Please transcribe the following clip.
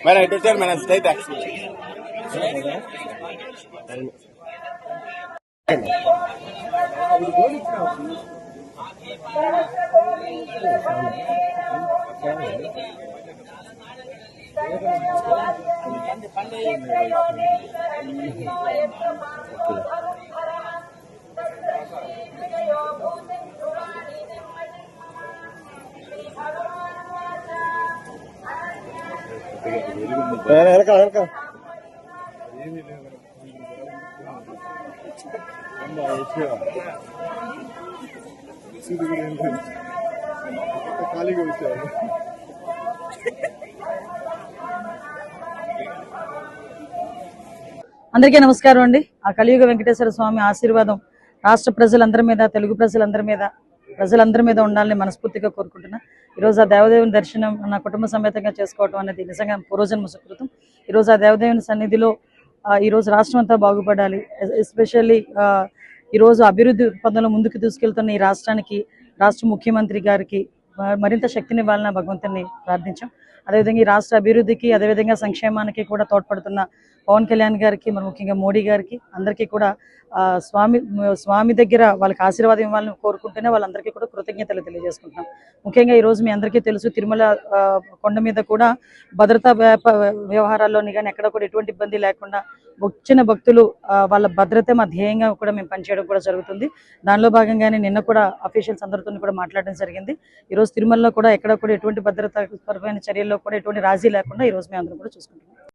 Bueno, entonces me las estoy taxi. ఖాళీగా వచ్చారు. అందరికీ నమస్కారం అండి. ఆ కలియుగ వెంకటేశ్వర స్వామి ఆశీర్వాదం రాష్ట్ర ప్రజలందరి మీద, తెలుగు ప్రజలందరి మీద ఉండాలని మనస్ఫూర్తిగా కోరుకుంటున్నా. ఈరోజు ఆ దేవదేవుని దర్శనం నా కుటుంబ సమేతంగా చేసుకోవటం అనేది నిజంగా పూర్వజన్మ సుకృతం. ఈరోజు ఆ దేవదేవుని సన్నిధిలో ఈరోజు రాష్ట్రం అంతా బాగుపడాలి. ఎస్పెషల్లీ ఈరోజు అభివృద్ధి పదంలో ముందుకు తీసుకెళ్తున్న ఈ రాష్ట్రానికి, రాష్ట్ర ముఖ్యమంత్రి గారికి మరింత శక్తినివ్వాలని భగవంతుని ప్రార్థించాం. అదేవిధంగా ఈ రాష్ట్ర అభివృద్ధికి, అదేవిధంగా సంక్షేమానికి కూడా తోడ్పడుతున్న పవన్ కళ్యాణ్ గారికి, మరి ముఖ్యంగా మోడీ గారికి అందరికీ కూడా స్వామి దగ్గర వాళ్ళకి ఆశీర్వాదం ఇవ్వాలని కోరుకుంటూనే వాళ్ళందరికీ కూడా కృతజ్ఞతలు తెలియజేసుకుంటున్నాం. ముఖ్యంగా ఈరోజు మీ అందరికీ తెలుసు, తిరుమల కొండ మీద కూడా భద్రతా వ్యవహారాల్లోని కానీ ఎక్కడ కూడా ఎటువంటి ఇబ్బంది లేకుండా వచ్చిన భక్తులు వాళ్ళ భద్రత మా ధ్యేయంగా కూడా మేము పనిచేయడం కూడా జరుగుతుంది. దానిలో భాగంగానే నిన్న కూడా అఫీషియల్స్ అందరితో కూడా మాట్లాడడం జరిగింది. ఈరోజు తిరుమలలో కూడా ఎక్కడ కూడా ఎటువంటి భద్రతాపరమైన చర్యల్లో కూడా ఎటువంటి రాజీ లేకుండా ఈరోజు మేము అందరం కూడా చూసుకుంటున్నాం.